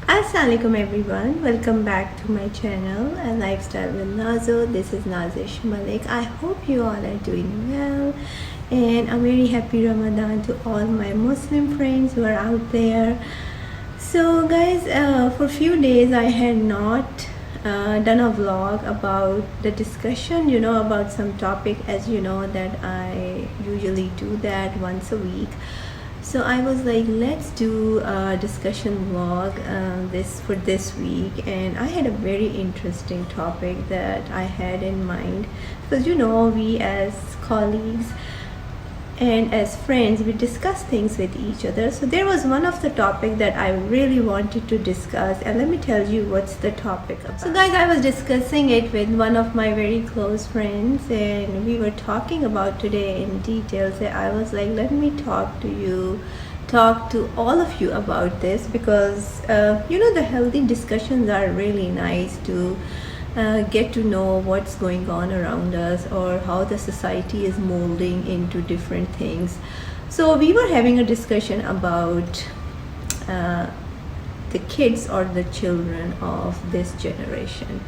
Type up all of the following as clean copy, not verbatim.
Assalamualaikum everyone, welcome back to my channel A Lifestyle with Nazo. This is Nazish Malik. I hope you all are doing well, and a very happy Ramadan to all my Muslim friends who are out there. So guys, for a few days I had not done a vlog about the discussion, about some topic, as you know that I usually do that once a week. So I was like, let's do a discussion vlog this week, and I had a very interesting topic that I had in mind, because we as colleagues and as friends, we discuss things with each other. So there was one of the topic that I really wanted to discuss, and let me tell you what's the topic about. So guys, I was discussing it with one of my very close friends, and we were talking about today in details. I was like, let me talk to all of you about this, because the healthy discussions are really nice to get to know what's going on around us, or how the society is molding into different things. So we were having a discussion about the kids or the children of this generation.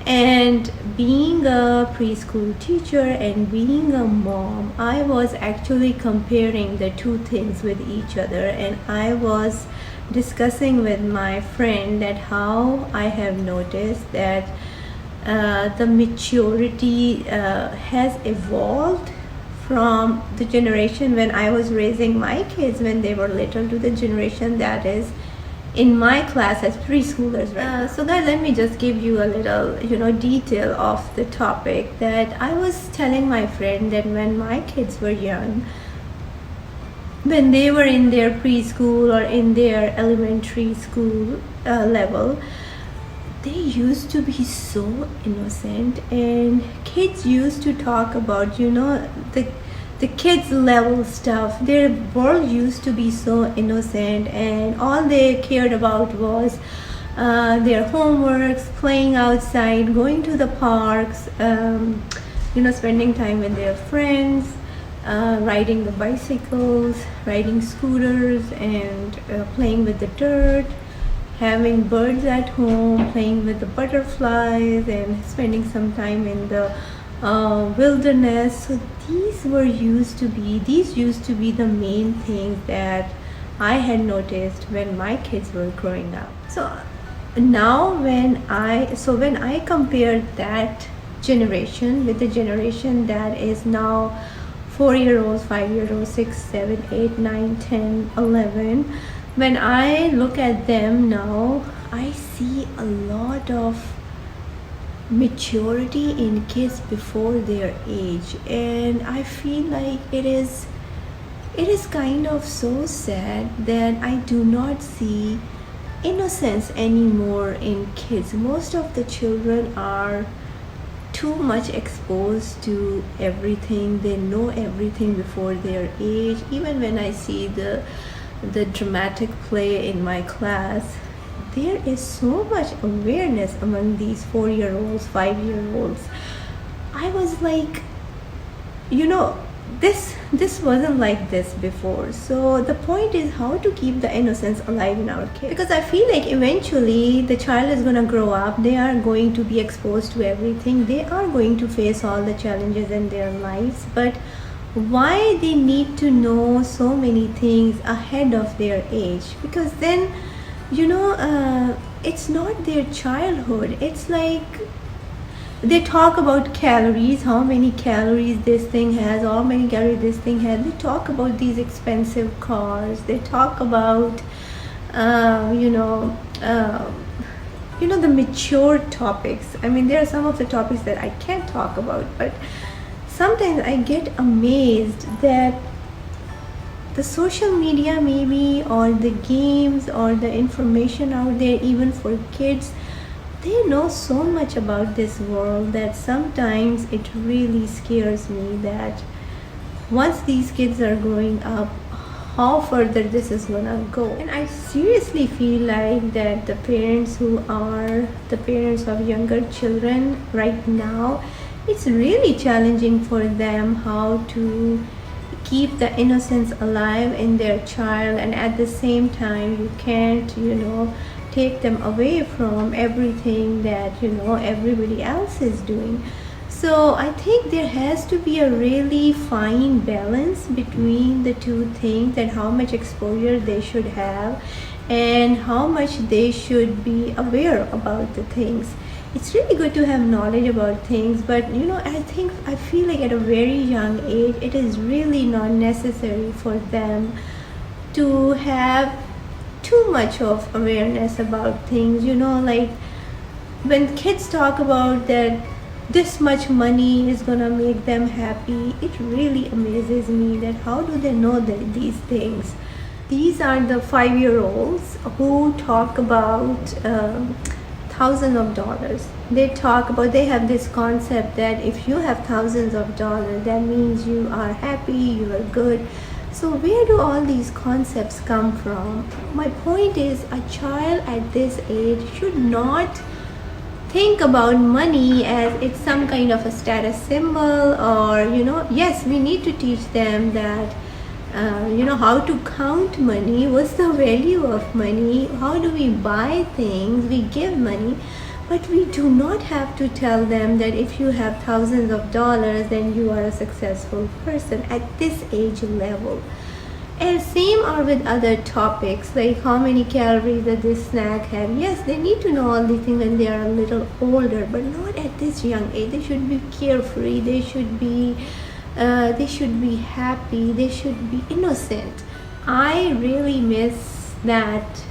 And being a preschool teacher and being a mom, I was actually comparing the two things with each other, and I was discussing with my friend that how I have noticed that the maturity has evolved from the generation when I was raising my kids when they were little to the generation that is in my class as preschoolers right now. So guys, let me just give you a little detail of the topic. That I was telling my friend that when my kids were young, when they were in their preschool or in their elementary school level, they used to be so innocent, and kids used to talk about the kids level stuff. Their world used to be so innocent, and all they cared about was their homeworks, playing outside, going to the parks, spending time with their friends, riding the bicycles, riding scooters, and playing with the dirt, having birds at home, playing with the butterflies, and spending some time in the wilderness. So these used to be the main things that I had noticed when my kids were growing up. So now when I compared that generation with the generation that is now 4-year-olds, 5-year-olds, 6, 7, 8, 9, 10, 11, when I look at them now, I see a lot of maturity in kids before their age, and I feel like it is kind of so sad that I do not see innocence anymore in kids. Most of the children are too much exposed to everything. They know everything before their age. Even when I see the dramatic play in my class, there is so much awareness among these 4-year-olds, 5-year-olds. I was like, this wasn't like this before. So the point is how to keep the innocence alive in our kids, because I feel like eventually the child is going to grow up. They are going to be exposed to everything. They are going to face all the challenges in their lives, but why they need to know so many things ahead of their age? Because then it's not their childhood. It's like they talk about calories, how many calories this thing has, how many calories this thing has. They talk about these expensive cars. They talk about the mature topics. I mean, there are some of the topics that I can't talk about, but sometimes I get amazed that the social media maybe, or the games, or the information out there, even for kids, they know so much about this world that sometimes it really scares me that once these kids are growing up, how further this is gonna go. And I seriously feel like that the parents who are the parents of younger children right now, it's really challenging for them how to keep the innocence alive in their child, and at the same time you can't, take them away from everything that everybody else is doing. So I think there has to be a really fine balance between the two things, and how much exposure they should have and how much they should be aware about the things. It's really good to have knowledge about things, but I feel like at a very young age it is really not necessary for them to have too much of awareness about things. Like when kids talk about that this much money is gonna make them happy, it really amazes me that how do they know these things. These are the 5-year-olds who talk about thousands of dollars. They have this concept that if you have thousands of dollars, that means you are happy, you are good. So where do all these concepts come from? My point is, a child at this age should not think about money as it's some kind of a status symbol, or yes, we need to teach them that how to count money, what's the value of money, how do we buy things, we give money, but we do not have to tell them that if you have thousands of dollars then you are a successful person at this age level. And same are with other topics, like how many calories does this snack have. Yes, they need to know all these things when they are a little older, but not at this young age. They should be carefree, they should be happy, they should be innocent. I really miss that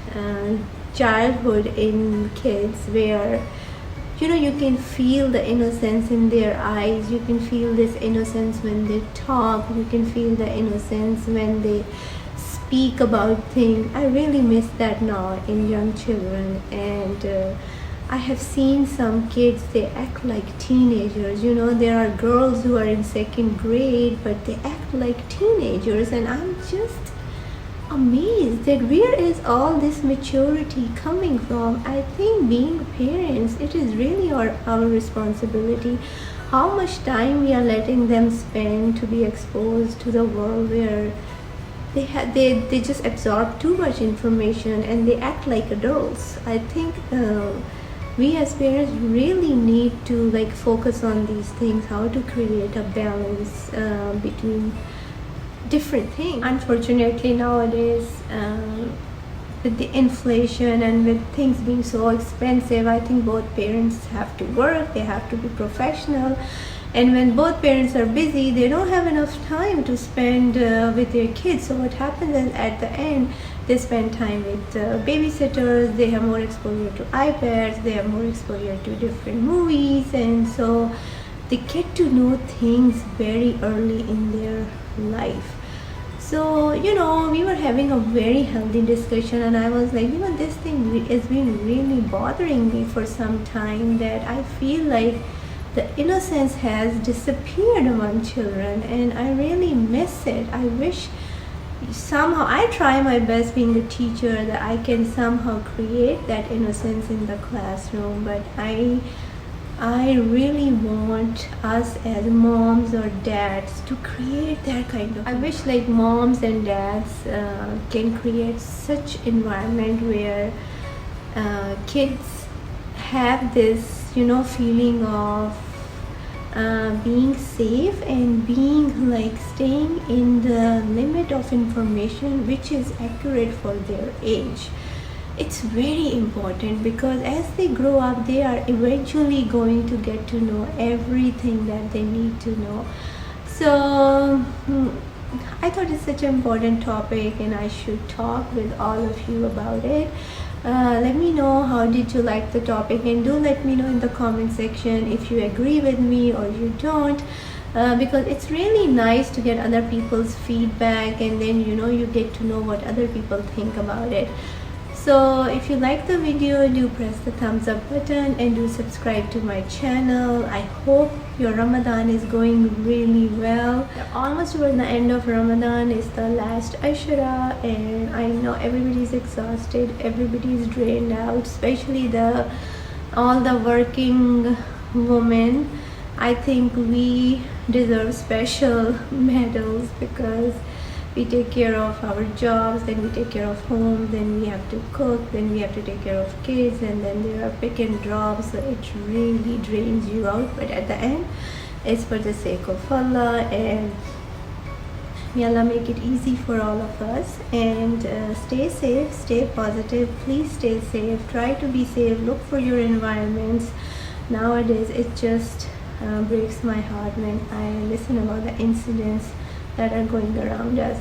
childhood in kids where you can feel the innocence in their eyes, you can feel this innocence when they talk, you can feel the innocence when they speak about things. I really miss that now in young children. And I have seen some kids, they act like teenagers. There are girls who are in second grade, but they act like teenagers, and I'm just amazed that where is all this maturity coming from. I think being parents, it is really our responsibility how much time we are letting them spend to be exposed to the world where they just absorb too much information and they act like adults. I think we as parents really need to focus on these things, how to create a balance between different things. Unfortunately nowadays, with the inflation and with things being so expensive, I think both parents have to work, they have to be professional, and when both parents are busy, they don't have enough time to spend with their kids. So what happens is, at the end, they spend time with babysitters, they have more exposure to iPads, they have more exposure to different movies, and so they get to know things very early in their life. So we were having a very healthy discussion, and I was like, this thing has been really bothering me for some time, that I feel like the innocence has disappeared among children, and I really miss it. I wish somehow, I try my best being a teacher, that I can somehow create that innocence in the classroom, but I really want us as moms or dads to create that kind of. I wish moms and dads can create such environment where kids have this feeling of being safe and being staying in the limit of information which is accurate for their age. It's very important, because as they grow up, they are eventually going to get to know everything that they need to know. So I thought it's such an important topic, and I should talk with all of you about it. Let me know how did you like the topic, and do let me know in the comment section if you agree with me or you don't, because it's really nice to get other people's feedback, and then you get to know what other people think about it. So if you like the video, do press the thumbs up button and do subscribe to my channel. I hope your Ramadan is going really well. We're almost toward the end of Ramadan. It's the last Ashura, and I know everybody's exhausted, everybody's drained out, especially all the working women. I think we deserve special medals because we take care of our jobs, then we take care of home, then we have to cook, then we have to take care of kids, and then there are pick and drops, so it really drains you out. But at the end, it's for the sake of Allah, and may Allah make it easy for all of us. And stay safe, stay positive, please stay safe, try to be safe, look for your environments. Nowadays it just breaks my heart when I listen about the incidents that are going around us.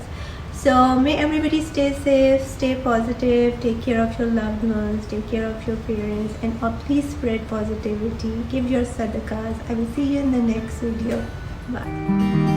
So may everybody stay safe, stay positive, take care of your loved ones, take care of your parents, and please spread positivity, give your sadaqahs. I will see you in the next video. Bye.